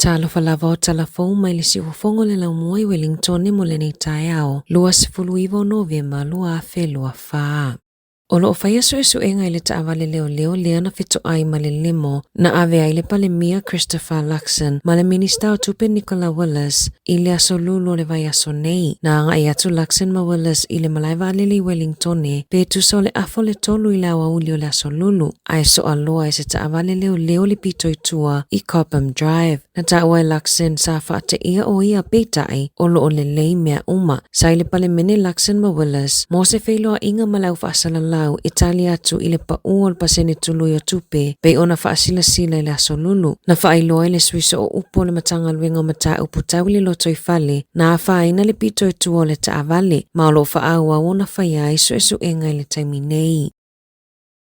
Tala Tala Fou mai le si ufongo le lau mua i Wellington ni mo le nei tae ao, lua sifuluiva o Novemba lua afe lua faa. O loo whaia suenga i le taawale leo lea na whito ai ma le limo na ave ai le pale mia Christopher Luxon ma le minista o tupe Nicola Willis i le aso lulo le vai aso nei. Na anga i atu Luxon ma Willis i le malaiva alili Wellingtone pe tusa o le afo le tolu i le awa uli o le aso lulu. Ai so aloa i se taawale leo le pito i tua i Cobham Drive. Na taawai Luxon sa whaate ia o ia peitai o loo le lei mea uma. Sa i le pale mene Luxon ma Willis mo se whailoa inga malau whaasalala Italia atu ile pa uol pasene tulu yo tupe pe ona faasila sila ile aso lulu na faailoa ile suiso o upo le matanga luenga mata upu tawili loto i fale na afaina le pito i tuo le taavale ma lo faaua ona faia iso enga ile taiminei.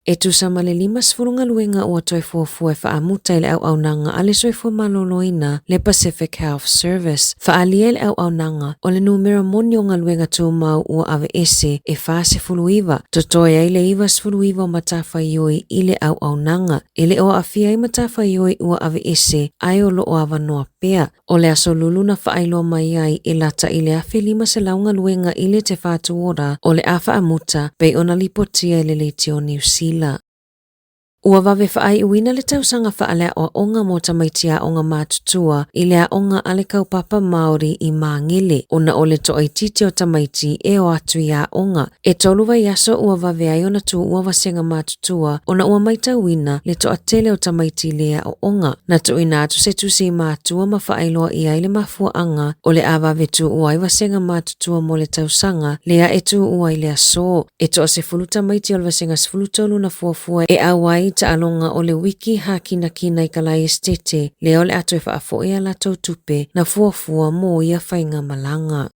E tu sama le 5 luenga ua toi fuafua e faamuta i le au nanga ale soifua maloloina le Pacific Health Service. Faalia le au nanga o le numero moni o ngā luenga tu mau ua ave ese e fase fuluiva. Totoia i le iwa sfuluiva o matafa ioi i le au nanga. E le o afia i matafa ioi ua ave ese ai o lo o ava noa pea. O le aso lulu na faailoa mai ai e lata i le afe 5 se launga luenga i le te fatu ora o le afa amuta pe ona lipotia i le leiti o New Zealand. Ua wawe whaai uina le tausanga whaalea o onga mo tamaitia onga mātutua i lea onga ale kaupapa Māori i Māngele. Ona o le toa i tite o tamaiti e o atu ia onga. E toluwa yaso ua wawe ai ona tu ua wasenga mātutua ona ua maita uina le toa tele o tamaiti lea o onga. Na tu ina atu se tu si mātua ma whaailoa i aile mafua anga o le awawe tu ua i wasenga mātutua mo le tausanga lea e tu ua i lea so. E toa se fulu tamaiti o le wasenga sifulutolu na fuafua e awai ta alonga o le wiki hakina kina i kalai estete leo le ato e whaafo ea la tupe na fuafua mo ia whainga malanga.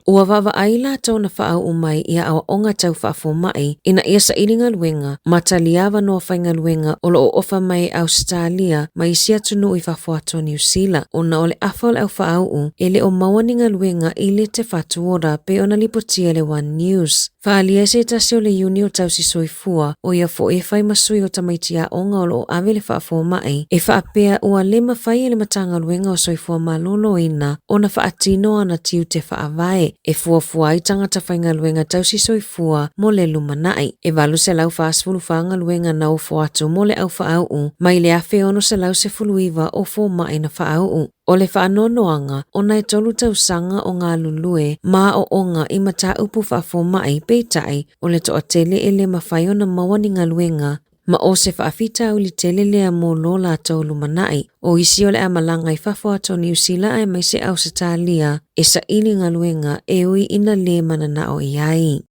Ua wawa aila tau na whaau umai ia awa onga tau whaafo mai ina ia sa iringa luenga mataliava no whainga luenga o lo ofa mai Australia mai isia tunu i whaafo ato New Zealand. Ona o le afol au whaau e le o mawaninga luenga i le te whatuora pe ona lipotia le One News. Whaalia se tasi o le uni o tau si soifua o ia fo e whai masui o tamaitia onga o lo ave le whaafo mai e whaapea ua le mawhai le matanga luenga o soifua malolo ina ona whaatino ana tiu te whaavae. E fuafua i tangata whainga luenga tau si soifua mo le lumanai. E walu se lau whaasfulu whaanga luenga na o fuatu mo le au whaau mai le afe ono se lau se fuluiva o fo mai na whaau. O le whaanonoanga o nai tolu tau sanga o ngā lulue ma o onga i mata upu whaafo mai peitai o le toa tele e le mawhai o na mawani ngā luenga ma o se whaafita uli tele lea mo lola tau lumanai. O isi o le amalanga i whafo ato New Zealand ai mai se au se talia e sa ili ngā luenga e ui ina le manana o iai.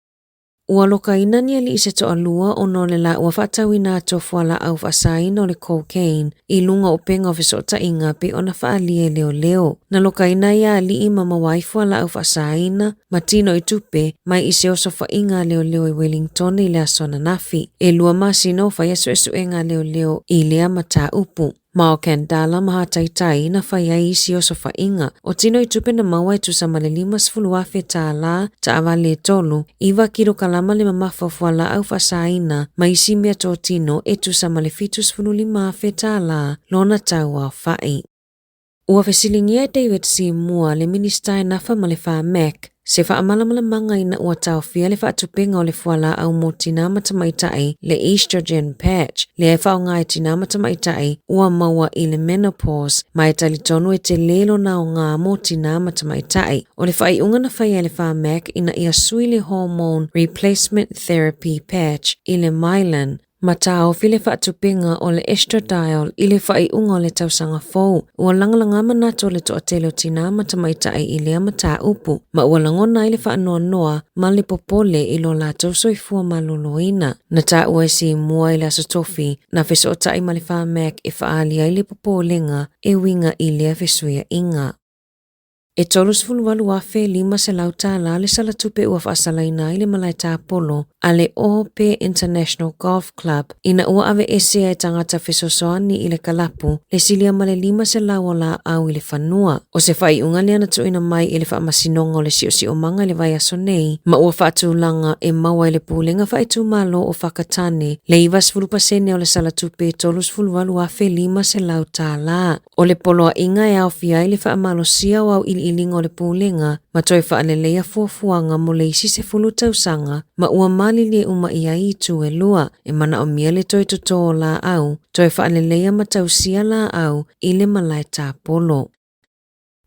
Ua loka ina ni ali se toa lua o no le la ua whatau ina ato fuala au whasaina o le cocaine i lunga o penga o fisota inga pe ona whaalie leo. Na loka ina ia ali i mama wai fuala au whasaina matino i tupe mai i se osofa inga leo i Wellington i lea sona nafi. E lua masino whai esu enga leo i lea mata upu. Ma o Kandala maha taitai na whaia isi o sofa inga. O tino i tupe na maua e tu sa male 5 afe Tala ta avale tolu. Iwa kiro kalama le mamafa fuala au whasaina ma isi mea tō tino e tu sa male 5 afe Tala lona tau au whai. Ua whesilingia David Sāmoa le minista e nafa ma le wha Mac. Se whaamalamala manga ina ua tau fia le whaatupenga o le fuala au mo tina matamaitai le estrogen patch. Le e whaonga e tina matamaitai ua maua i le menopause mai tali tonu e te lelo na o ngā mo tina matamaitai. O le whai unga na whai le wha Mac ina ia sui le hormone replacement therapy patch i le Mylan. Matao file whaatupenga o le estradiol i le whai unga o le tausanga fou. Ua langalanga manato le toa telo tina matamaitai i lea mata upu. Ma ua langona i le whaanoa noa ma le popole i lo la tausoifua maloloina. Na ta ua si mua i le asotofi na whesota i ma le wha Mac e whaalia i le popolenga e winga i lea whesuia inga. E tolu sifulu walu afe 5 se lau Tala le salatupe ua whaasalaina i le malai tāpolo a le Ope International Golf Club ina ua ave ese ai tangata fesosoani i le kalapu le silia ma le 5 se lau o la au i le whanua. O se whai unga le ana tuina mai i le whaamasinonga o le si o manga le vai aso nei ma ua whaatulanga e maua i le pūlenga whaitu malo o whakatane le 20% o le salatupe tolu sifulu walu afe 5 se lau Tala. O le poloa inga e au fia i le whaamalo sia o au ilinga o le pūlenga ma toi whaalelea fuafuanga mo le isi se fulu tausanga ma ua mali le uma ia i tu e lua e mana o mia le toi toto la au toi whaalelea ma tausia la au i le malai tāpolo.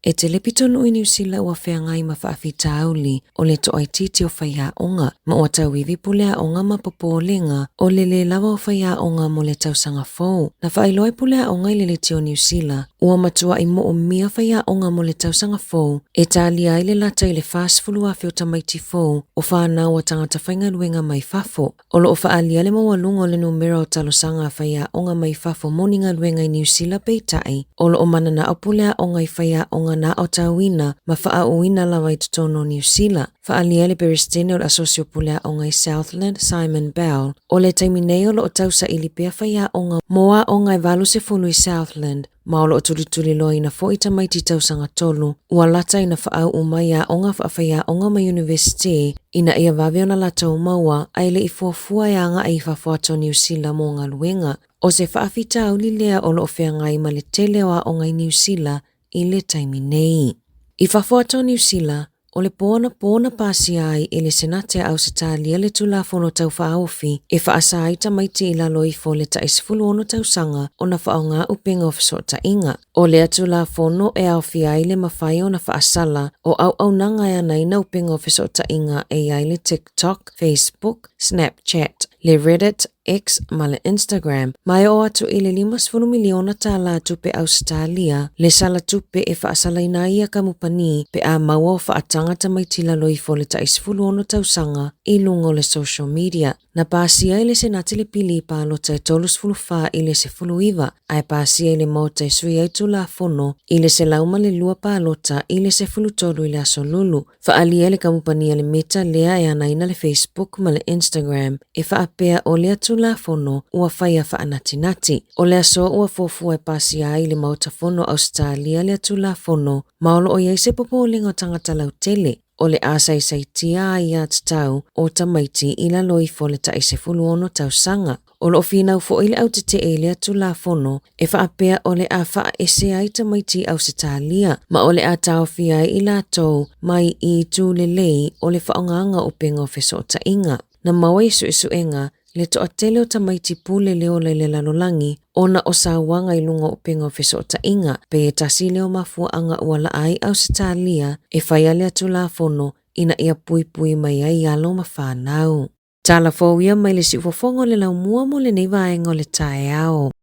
E te lepitonu i New Zealand ua whengai ma whaafita auli o le toai titi o whaia onga ma ua tau iwi pulea onga ma popolenga o le lawa o whaia onga mo le tausanga fou. Na whailoi pulea onga i le tio New Zealand ua matua i mo o mia whaia onga mo le tausanga fou e talia i le lata i le fast fulu a whio tamaiti fou o whanau a tangata whainga luenga mai fafo. O lo o whaalia le mawalunga o le numera o talosanga a whaia onga mai fafo moninga luenga i New Zealand peitai o lo o manana o pulea onga i whaia onga na o tauina ma whaauina lawa i tutono New Zealand. Whaalia le peristene o le asosio pulea onga i Southland, Simon Bell, o le taiminei o lo o tausa i lipea whaia onga moa onga i valu se fulu i Southland, ma o lo o tulituli loa ina fo i tamaiti tausanga tolu, ua lata ina whaau umaya onga whaia onga ma university, ina ia vaveo na lata umaua, aile i fuafua ia anga i whafuato New Zealand mo ngā luenga. O se whaafita au li lea o lo o whengai ma le tele o onga i New Zealand, i le taiminei. I whafuato New Zealand, o le pōna pāsi ai i le senate au se tālia le tulafono tau whaofi e whaasa ai tamaiti i la loifo le taisifulu ono tausanga o na whaonga upenga ofiso ta inga. O le tulafono e au fi ai le mawhai o na whaasala o au nanga e anai na upenga ofiso ta inga e ai le TikTok, Facebook, Snapchat, le Reddit, X ma le Instagram, mai o atu i le 5 miliona tala tupe Australia, le sala tupe e whaasalaina ia kamupani pe a maua o whaatanga tamaitila loifo le taisifulu ono tausanga i lungo le social media. Na pāsia i le senate le pili pālota e tolus fulu wha i le se fulu iwa, ai pāsia i le mauta e sui ai tula fono i le se lauma le lua pālota i le se fulu tolu i le aso lulu. Whaalia le kamupani le meta lea e anaina le Facebook ma le Instagram e whaapea o le tula fono ua whaia whaanatinati. O le aso ua fofua e pāsia i le mauta fono Australia le tula fono, maolo o iei se popo lingo tangata lau tele. O le asai saitia ai at tau o tamaiti i la loifo le taise fulu ono tausanga. O lo finau fo ile au te ele atu la fono e whaapea o le a wha ese ai tamaiti au se talia. Ma o le a tau fia i la tau mai i tu le lei o le whaonganga o penga o feso ta inga. Na maua isu enga le toa tele o tamaiti pule leo le lalolangi ona o sawanga i lunga o penga o feso ta inga pe e tasi leo mafua anga uala ai au se talia e whaiale atu la fono ina ia pui mai ai alo ma whanau. Tala Fou ia mai le si ufofongo le lau mua mo le nei vaenga o le tae ao.